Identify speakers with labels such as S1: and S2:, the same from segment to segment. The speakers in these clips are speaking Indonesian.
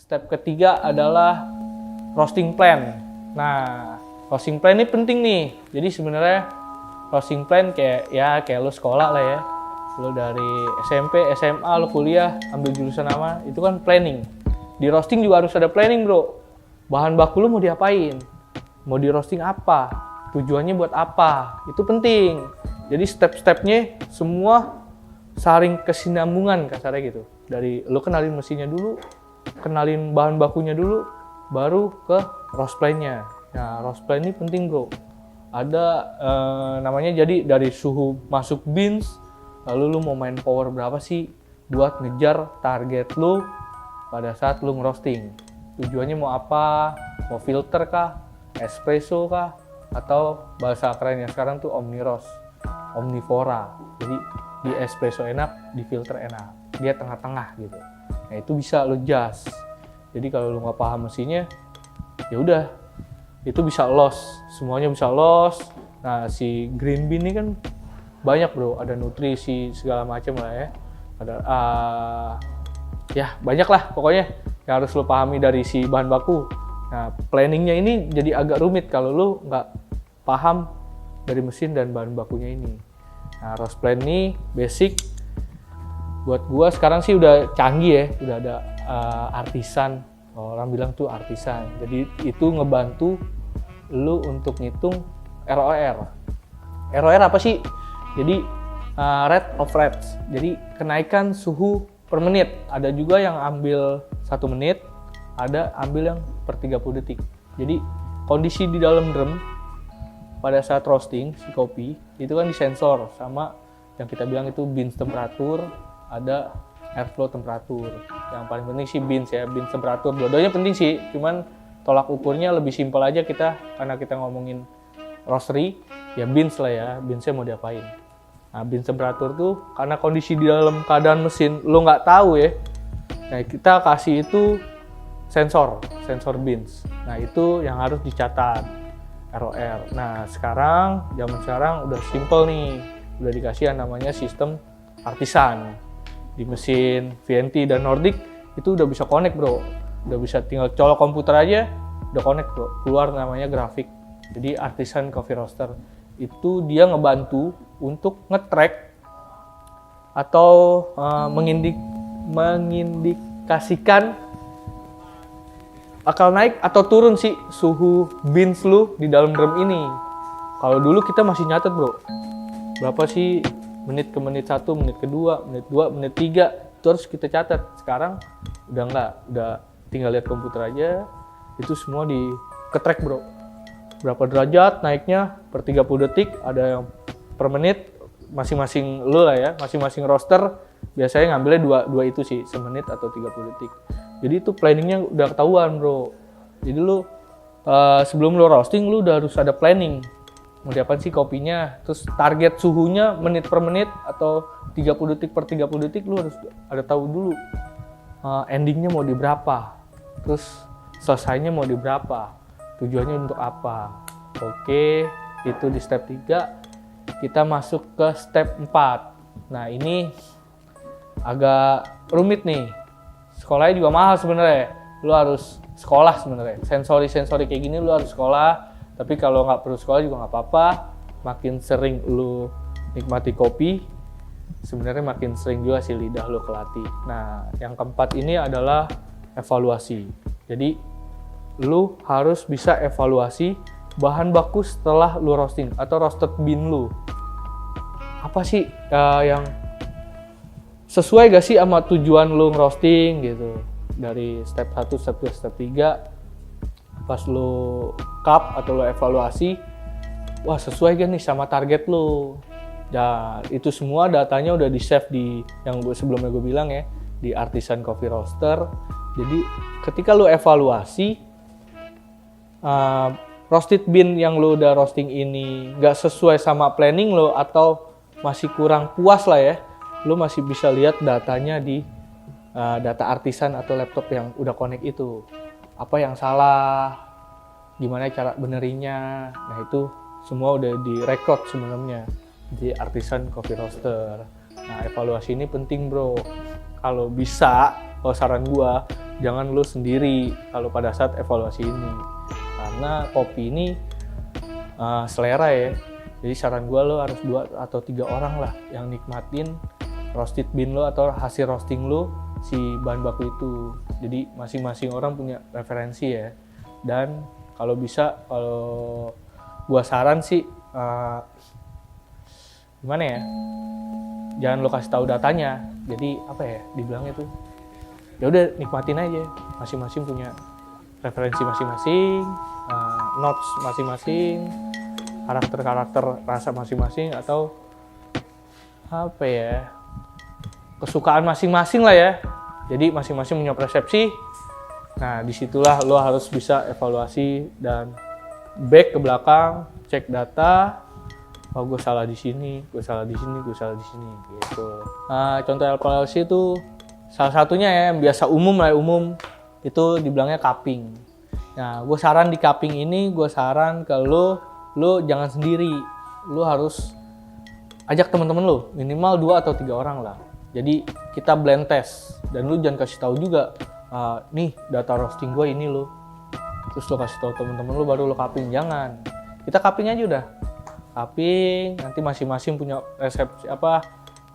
S1: Step ketiga adalah roasting plan. Nah, roasting plan ini penting nih. Jadi sebenarnya roasting plan kayak lo sekolah lah ya. Lo dari SMP, SMA, lo kuliah, ambil jurusan apa, itu kan planning. Di roasting juga harus ada planning, bro. Bahan baku lo mau diapain? Mau di roasting apa? Tujuannya buat apa? Itu penting. Jadi step-stepnya semua saling kesinambungan kasarnya gitu. Dari lo kenalin mesinnya dulu, kenalin bahan bakunya dulu, baru ke roast plan-nya. Nah, roast plan ini penting, bro. Ada namanya, jadi dari suhu masuk beans, lalu lu mau main power berapa sih buat ngejar target lu pada saat lu ngerosting. Tujuannya mau apa? Mau filter kah? Espresso kah? Atau bahasa kerennya sekarang tuh omni roast, omnivora. Jadi di espresso enak, di filter enak. Dia tengah-tengah gitu. Nah, itu bisa lu adjust. Jadi kalau lu nggak paham mesinnya, ya udah, itu bisa loss. Semuanya bisa loss. Nah, si green bean ini kan banyak, bro, ada nutrisi segala macam lah ya, ada ya banyak lah pokoknya yang harus lo pahami dari si bahan baku. Nah, planningnya ini jadi agak rumit kalau lo nggak paham dari mesin dan bahan bakunya ini. Nah, roast plan ini basic buat gua sekarang sih udah canggih ya, udah ada artisan, orang bilang tuh artisan, jadi itu ngebantu lo untuk ngitung ROR. ROR apa sih? Jadi rate of reps, jadi kenaikan suhu per menit. Ada juga yang ambil 1 menit, ada ambil yang per 30 detik. Jadi kondisi di dalam drum pada saat roasting si kopi itu kan disensor sama yang kita bilang itu beans temperatur, ada airflow temperatur. Yang paling penting sih beans ya, beans temperatur. Dua-duanya penting sih, cuman tolak ukurnya lebih simpel aja kita, karena kita ngomongin roastery ya beans lah ya, beansnya mau diapain. Nah, beans temperatur tuh karena kondisi di dalam keadaan mesin lo nggak tahu ya. Nah, kita kasih itu sensor beans. Nah, itu yang harus dicatat ROR. Nah, zaman sekarang udah simple nih, udah dikasih yang namanya sistem artisan di mesin VNT dan Nordic itu udah bisa connect, bro. Udah bisa tinggal colok komputer aja, udah connect, bro. Keluar namanya grafik. Jadi artisan coffee roaster itu dia ngebantu untuk nge-track atau mengindikasikan bakal naik atau turun sih suhu beans lu di dalam drum ini. Kalau dulu kita masih nyatet, bro, berapa sih menit ke menit 1, menit kedua, menit 2, menit 3, itu harus kita catat. Sekarang udah enggak, udah tinggal lihat komputer aja, itu semua di ke-track, bro. Berapa derajat naiknya per 30 detik, ada yang per menit, masing-masing lu lah ya, masing-masing roaster biasanya ngambilnya dua itu sih, semenit atau 30 detik. Jadi itu planningnya udah ketahuan, bro. Jadi lu sebelum lu roasting lu udah harus ada planning. Mau diapain sih kopinya, terus target suhunya menit per menit atau 30 detik per 30 detik lu harus ada tahu dulu. Endingnya mau di berapa, terus selesainya mau di berapa. Tujuannya untuk apa? Oke, itu di step 3. Kita masuk ke step 4. Nah, ini agak rumit nih. Sekolahnya juga mahal sebenarnya. Lu harus sekolah sebenarnya. Sensori kayak gini lu harus sekolah. Tapi kalau nggak perlu sekolah juga nggak apa-apa. Makin sering lu nikmati kopi, sebenarnya makin sering juga sih lidah lu kelatih. Nah, yang keempat ini adalah evaluasi. Jadi lu harus bisa evaluasi bahan baku setelah lu roasting atau roasted bean lu. Apa sih yang sesuai gak sih sama tujuan lu ngerosting gitu. Dari step 1, step 2, step 3, pas lu cup atau lu evaluasi, wah sesuai gak nih sama target lu. Dan itu semua datanya udah di save di yang sebelumnya gue bilang ya, di Artisan Coffee Roaster. Jadi ketika lu evaluasi roasted bean yang lo udah roasting ini nggak sesuai sama planning lo atau masih kurang puas lah ya, lo masih bisa lihat datanya di data artisan atau laptop yang udah connect itu. Apa yang salah, gimana cara benerinnya, nah itu semua udah direkod sebelumnya di Artisan Coffee Roaster. Nah, evaluasi ini penting, bro. Kalau bisa, kalau saran gua, jangan lu sendiri kalau pada saat evaluasi ini, karena kopi ini selera ya. Jadi saran gue lo harus 2 atau 3 orang lah yang nikmatin roasted bean lo atau hasil roasting lo si bahan baku itu. Jadi masing-masing orang punya referensi ya. Dan kalau bisa, kalau gue saran sih gimana ya, jangan lo kasih tahu datanya. Jadi apa ya dibilangnya tuh, ya udah nikmatin aja, masing-masing punya referensi masing-masing, notes masing-masing, karakter rasa masing-masing, atau apa ya, kesukaan masing-masing lah ya. Jadi masing-masing punya persepsi. Nah disitulah lo harus bisa evaluasi dan back ke belakang, cek data. Oh gue salah di sini, gue salah di sini, gue salah di sini gitu. Nah, contoh evaluasi itu salah satunya ya yang biasa umum itu dibilangnya cupping. Nah gue saran di cupping ini, gue saran ke lo jangan sendiri, lo harus ajak teman-teman lo, minimal 2 atau 3 orang lah. Jadi kita blend test dan lo jangan kasih tahu juga, nih data roasting gue ini lo, terus lo kasih tahu teman-teman lo baru lo cupping. Jangan, kita cupping aja udah. Cupping, nanti masing-masing punya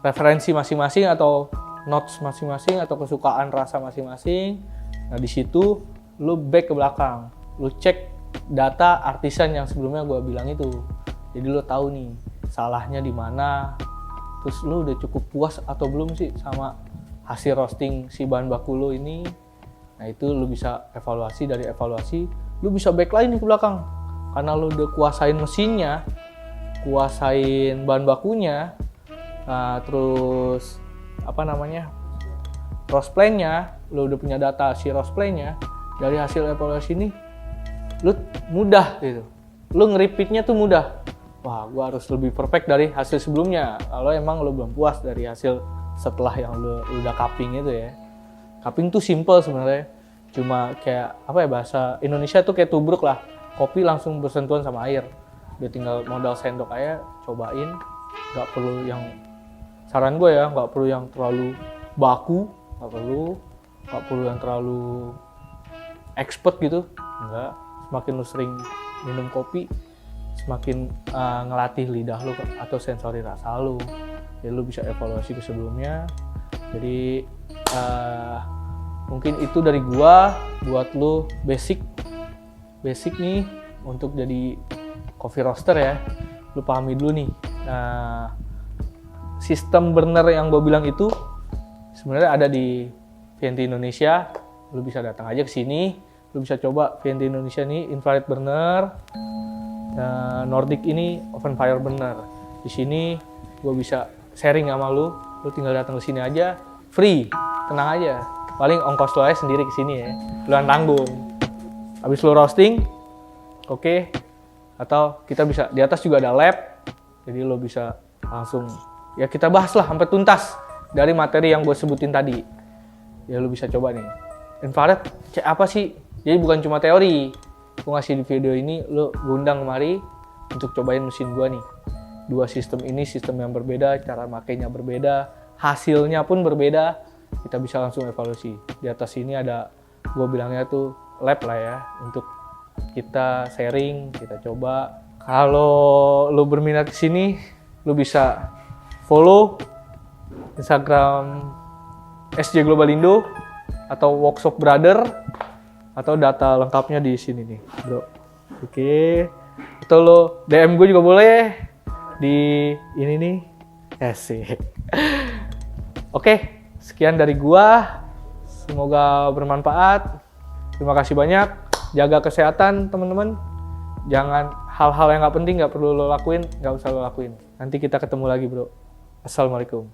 S1: referensi masing-masing atau notes masing-masing atau kesukaan rasa masing-masing. Nah di situ lu back ke belakang, lu cek data artisan yang sebelumnya gue bilang itu. Jadi lu tahu nih salahnya di mana. Terus lu udah cukup puas atau belum sih sama hasil roasting si bahan baku lu ini. Nah itu lu bisa evaluasi, dari evaluasi lu bisa back lagi nih ke belakang. Karena lu udah kuasain mesinnya, kuasain bahan bakunya, terus roast plan-nya, lu udah punya data si roast plan-nya. Dari hasil evaluasi ini lu mudah gitu, lu nge-repeat-nya tuh mudah. Wah gua harus lebih perfect dari hasil sebelumnya. Kalau emang lu belum puas dari hasil setelah yang lu udah cupping itu ya. Cupping tuh simple sebenarnya, cuma kayak apa ya, bahasa Indonesia tuh kayak tubruk lah, kopi langsung bersentuhan sama air. Dia tinggal modal sendok aja, cobain. Nggak perlu yang, saran gue ya, nggak perlu yang terlalu baku, nggak perlu yang terlalu expert gitu. Enggak, semakin lu sering minum kopi, semakin ngelatih lidah lu atau sensori rasa lu. Jadi lu bisa evaluasi ke sebelumnya. Jadi mungkin itu dari gua buat lu basic nih untuk jadi coffee roaster ya. Lu pahami dulu nih. Nah, sistem burner yang gue bilang itu sebenarnya ada di VNT Indonesia. Lu bisa datang aja ke sini. Lu bisa coba VNT Indonesia nih, infrared burner. Nordic ini open fire burner. Di sini gue bisa sharing sama lu. Lu tinggal datang ke sini aja, free, tenang aja. Paling ongkos lu aja sendiri ke sini ya. Lu yang tanggung. Habis lu roasting, oke. Atau kita bisa, di atas juga ada lab, jadi lo bisa langsung, ya kita bahas lah sampai tuntas dari materi yang gue sebutin tadi. Ya lo bisa coba nih, infrared cek apa sih? Jadi bukan cuma teori, gue ngasih di video ini, lo undang kemari untuk cobain mesin gue nih. 2 sistem ini, sistem yang berbeda, cara makainya berbeda, hasilnya pun berbeda, kita bisa langsung evaluasi. Di atas ini ada, gue bilangnya tuh lab lah ya, untuk kita sharing, kita coba. Kalau lu berminat ke sini, lu bisa follow Instagram SJ Global Indo atau Workshop Brother, atau data lengkapnya di sini nih, bro. Oke. Atau lo DM gue juga boleh di ini nih. Asik. Oke, sekian dari gua. Semoga bermanfaat. Terima kasih banyak. Jaga kesehatan teman-teman, jangan hal-hal yang nggak penting nggak perlu lo lakuin, nggak usah lo lakuin. Nanti kita ketemu lagi bro. Assalamualaikum.